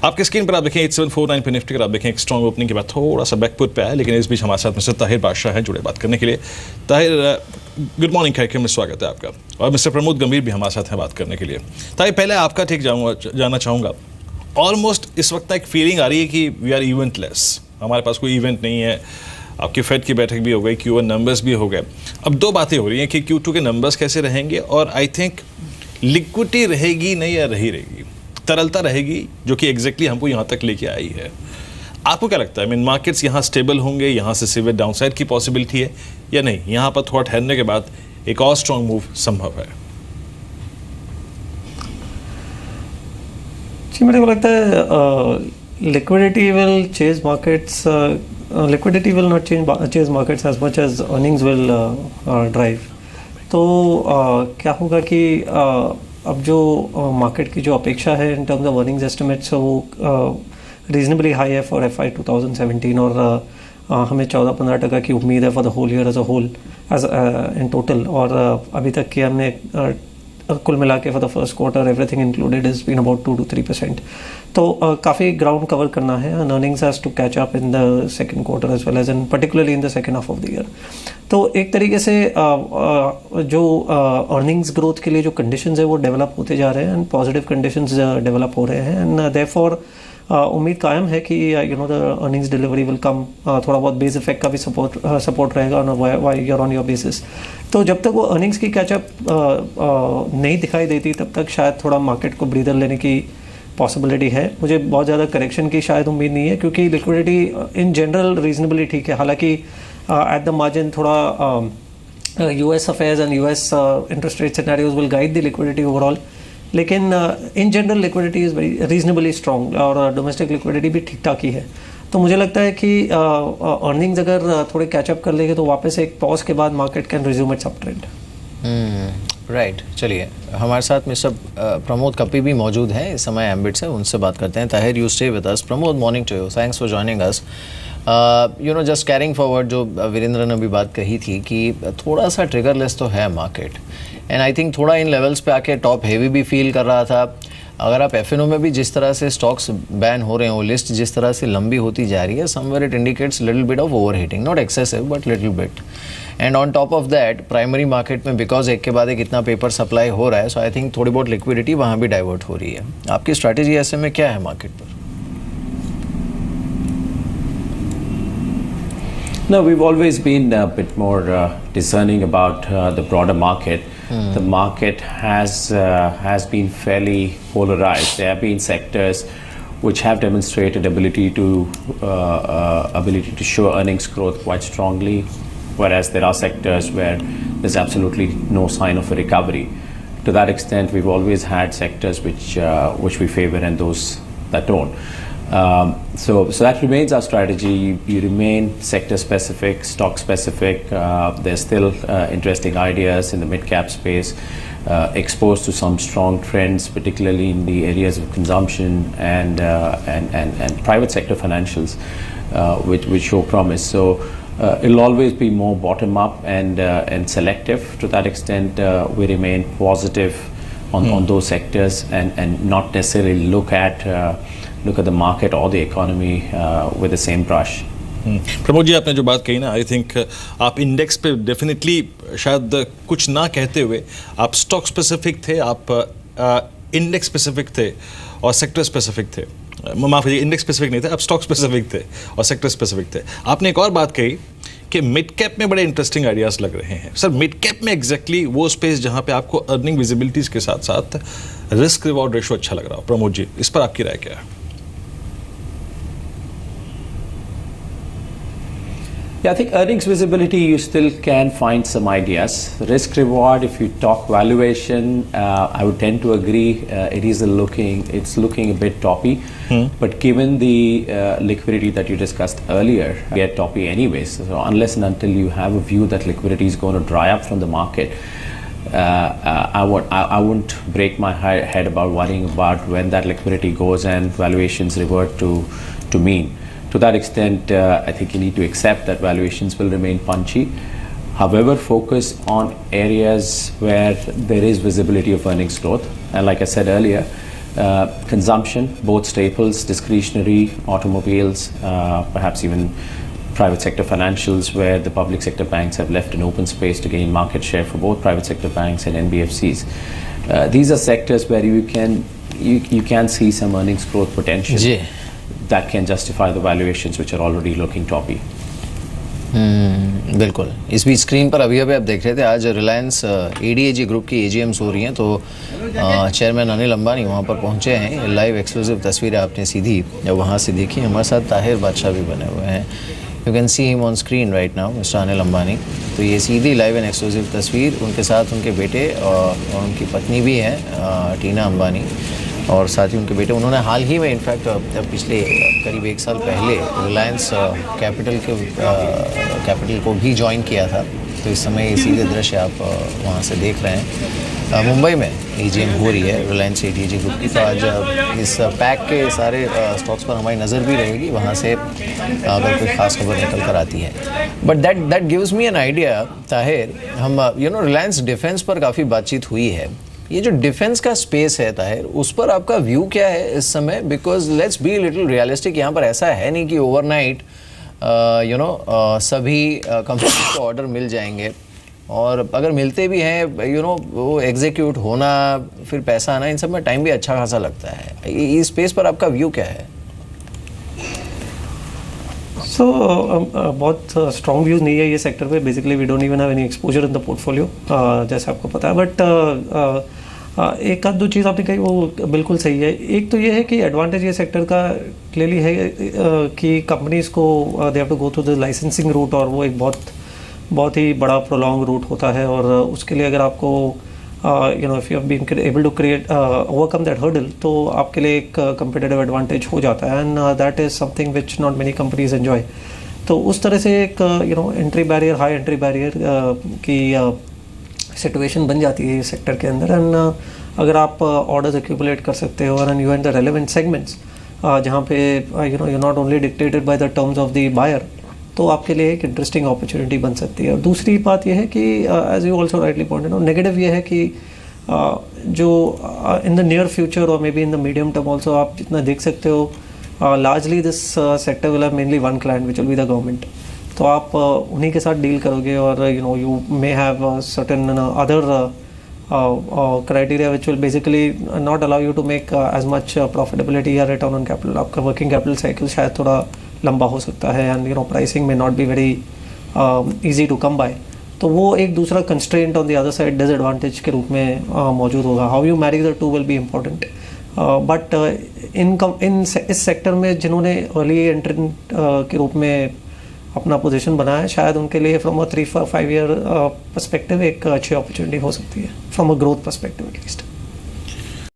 आपके स्क्रीन पर आप देखें 8749 पे निफ्टी का आप देखें एक स्ट्रॉन्ग ओपनिंग के बाद थोड़ा सा बैकफुट पे आया, लेकिन इस बीच हमारे साथ मिस्टर ताहिर बादशाह हैं जुड़े बात करने के लिए। ताहिर, गुड मॉर्निंग कार्यक्रम में स्वागत है आपका। और मिस्टर प्रमोद गंभीर भी हमारे साथ हैं बात करने के लिए। ताहिर, पहले आपका ठीक जानना चाहूँगा, ऑलमोस्ट इस वक्त एक फीलिंग आ रही है कि वी आर इवेंटलेस, हमारे पास कोई इवेंट नहीं है। आपकी फेड की बैठक भी हो गई, Q1 नंबर्स भी हो गए। अब दो बातें हो रही हैं कि Q2 के नंबर्स कैसे रहेंगे, और आई थिंक लिक्विडिटी रहेगी नहीं या रही रहेगी, तरलता रहेगी, जो कि एग्जैक्टली हमको यहाँ तक लेके आई है। आपको क्या लगता है, मीन मार्केट्स यहाँ स्टेबल होंगे, यहाँ से सिवियर डाउनसाइड की पॉसिबिलिटी है या नहीं, यहाँ पर थोड़ा ठहरने के बाद एक और स्ट्रॉन्ग मूव संभव है? जी, मेरे को लगता है liquidity will chase markets, liquidity will not chase markets as much as earnings will drive. तो क्या होगा कि अब जो मार्केट की जो अपेक्षा है in terms of earnings estimates वो रीजनेबली हाई है फॉर FY 2017, और हमें 14-15% की उम्मीद है for the whole year as a whole as in total. और अभी तक की हमने कुल मिला के for the first quarter everything included is been about 2 to 3%। तो काफ़ी ग्राउंड कवर करना है, and earnings has to catch up in the second quarter as well as in particularly in the second half of the year. तो एक तरीके से जो earnings growth के लिए जो कंडीशंस है वो डेवलप होते जा रहे हैं, एंड पॉजिटिव कंडीशंस डेवलप हो रहे हैं, एंड देयरफॉर उम्मीद कायम है कि the earnings delivery will come. थोड़ा बहुत बेस इफेक्ट का भी सपोर्ट रहेगा on year on year basis. तो जब तक वो अर्निंग्स की कैचअप नहीं दिखाई देती तब तक शायद थोड़ा मार्केट को ब्रीदर लेने की पॉसिबिलिटी है। मुझे बहुत ज़्यादा करेक्शन की शायद उम्मीद नहीं है, क्योंकि लिक्विडिटी इन जनरल रीजनेबली ठीक है। हालांकि एट द मार्जिन थोड़ा US affairs and US interest rate scenarios will guide the liquidity overall, लेकिन in general liquidity is very reasonably strong, और डोमेस्टिक लिक्विडिटी भी ठीक ठाक ही है। तो मुझे लगता है कि अर्निंग्स अगर थोड़े कैचअप कर लेंगे तो वापस एक पॉज के बाद market can resume it's up trend. Right, चलिए हमारे साथ मिस्टर प्रमोद कपी भी मौजूद हैं इस समय एम्बिट से, उनसे बात करते हैं। Tahir, you stay with us. Pramod, morning to you, thanks for joining us. Just carrying forward जो वीरेंद्र ने भी बात कही थी कि थोड़ा सा ट्रिगरलेस तो है मार्केट, एंड आई थिंक थोड़ा इन लेवल्स पे आके टॉप हेवी भी फील कर रहा था। अगर आप FNO में भी जिस तरह से स्टॉक्स बैन हो रहे हैं, वो लिस्ट जिस तरह से लंबी होती जा रही है, somewhere it indicates little bit of over heating, not excessive but little bit. And on top of that primary market में बिकॉज एक के बाद एक इतना पेपर सप्लाई हो रहा है, सो आई थिंक थोड़ी बहुत लिक्विडिटी वहाँ भी डाइवर्ट हो रही है। आपकी स्ट्रैटेजी ऐसे में क्या है मार्केट पर? No, we've always been a bit more discerning about the broader market. The market has been fairly polarized. There have been sectors which have demonstrated ability to show earnings growth quite strongly, whereas there are sectors where there's absolutely no sign of a recovery. To that extent, we've always had sectors which we favor and those that don't. So that remains our strategy. You remain sector specific, stock specific. There's still interesting ideas in the mid cap space, exposed to some strong trends, particularly in the areas of consumption and private sector financials, which show promise. So it'll always be more bottom up and selective. To that extent, we remain positive on those sectors and not necessarily look at the market or the economy with the same brush. Pramod ji, आपने जो बात कही ना, I think आप index पे definitely शायद कुछ ना कहते हुए आप स्टॉक स्पेसिफिक थे, आप इंडेक्स स्पेसिफिक थे और सेक्टर स्पेसिफिक थे। माफ कीजिए, इंडेक्स स्पेसिफिक नहीं थे, आप स्टॉक स्पेसिफिक थे और सेक्टर स्पेसिफिक थे। आपने एक और बात कही कि मिड कैप में बड़े इंटरेस्टिंग आइडियाज़ लग रहे हैं। सर, मिड कैप में एग्जैक्टली वो स्पेस जहाँ पे आपको अर्निंग विजिबिलिटीज़ के साथ साथ रिस्क रिवॉर्ड रेशो अच्छा लग रहा हो। प्रमोद जी, इस पर आपकी राय क्या है? Yeah, I think earnings visibility, you still can find some ideas. Risk reward, if you talk valuation, I would tend to agree. It's looking a bit toppy. But given the liquidity that you discussed earlier, get toppy anyways. So unless and until you have a view that liquidity is going to dry up from the market, I won't break my head about worrying about when that liquidity goes and valuations revert to mean. To that extent, I think you need to accept that valuations will remain punchy. However, focus on areas where there is visibility of earnings growth. And like I said earlier, consumption, both staples, discretionary, automobiles, perhaps even private sector financials, where the public sector banks have left an open space to gain market share for both private sector banks and NBFCs. These are sectors where you can see some earnings growth potential ji that can justify the valuations which are already looking toppy. बिल्कुल। इस बीच screen पर अभी अभी आप देख रहे थे, आज रिलायंस ADAG ग्रुप की AGMs हो रही हैं, तो चेयरमैन अनिल अंबानी वहाँ पर पहुँचे हैं। लाइव एक्सक्लूसिव तस्वीरें आपने सीधी वहाँ से देखी। हमारे साथ ताहिर बादशाह भी बने हुए हैं, you can see him on screen right now, mister Anil Ambani. तो ये सीधी लाइव एंड एक्सक्लूसिव तस्वीर, उनके साथ उनके बेटे और उनकी पत्नी भी हैं टीना अंबानी, और साथ ही उनके बेटे। उन्होंने हाल ही में इनफैक्ट पिछले करीब 1 साल पहले रिलायंस कैपिटल को भी ज्वाइन किया था। तो इस समय ये सीधे दृश्य आप वहाँ से देख रहे हैं। मुंबई में AGM हो रही है रिलायंस ADAG ग्रुप की। तो आज इस पैक के सारे स्टॉक्स पर हमारी नज़र भी रहेगी, वहाँ से अगर कोई ख़ास खबर निकल कर आती है। But that gives me an idea Tahir, हम रिलायंस डिफेंस पर काफ़ी बातचीत हुई है। ये जो डिफेंस का स्पेस है ताहिर, उस पर आपका व्यू क्या है इस समय? Because let's be little realistic, यहाँ पर ऐसा है नहीं कि ओवरनाइट सभी कंपनी को ऑर्डर मिल जाएंगे, और अगर मिलते भी हैं वो एग्जीक्यूट होना, फिर पैसा आना, इन सब में टाइम भी अच्छा खासा लगता है। इस स्पेस पर आपका व्यू क्या है? सो बहुत स्ट्रॉन्ग व्यूज़ नहीं है ये सेक्टर पे। Basically we don't even have any exposure in the portfolio, जैसे आपको पता है। बट एक आध दो चीज़ आपने कही वो बिल्कुल सही है। एक तो ये है कि एडवांटेज ये सेक्टर का क्लियरली है कि कंपनीज़ को they have to go through the licensing route, और वो एक बहुत ही बड़ा प्रोलॉन्ग रूट होता है। और उसके लिए अगर आपको if you have been able to create overcome that hurdle, तो आपके लिए एक कंपिटिटिव एडवांटेज हो जाता है, and that is something which not many companies enjoy. तो उस तरह से एक entry barrier, high entry barrier की सिचुएशन बन जाती है इस सेक्टर के अंदर। एंड अगर आप ऑर्डर्स एक्यूमुलेट कर सकते हो and you and the relevant segments जहाँ पे you not only dictated by the terms of the buyer, तो आपके लिए एक इंटरेस्टिंग अपॉर्चुनिटी बन सकती है। और दूसरी बात यह है कि as you also rightly pointed out, negative ये है कि जो इन द नियर फ्यूचर और may be in the medium term also, आप जितना देख सकते हो, largely this sector will have mainly one client which will be the government. तो आप उन्हीं के साथ डील करोगे, और you may have certain other criteria which will basically not allow you to make as much profitability या return on capital। आपका working capital cycle शायद थोड़ा लंबा हो सकता है, and pricing may not be very easy to come by। तो वो एक दूसरा constraint on the other side disadvantage के रूप में मौजूद होगा। How you marry the two will be important। but इस सेक्टर में जिन्होंने अर्ली एंट्रेंट के रूप में अपना पोजीशन बनाया है, शायद उनके लिए फ्रॉम अ 3-5 ईयर पर्सपेक्टिव एक अच्छी अपॉर्चुनिटी हो सकती है, from a growth perspective at least.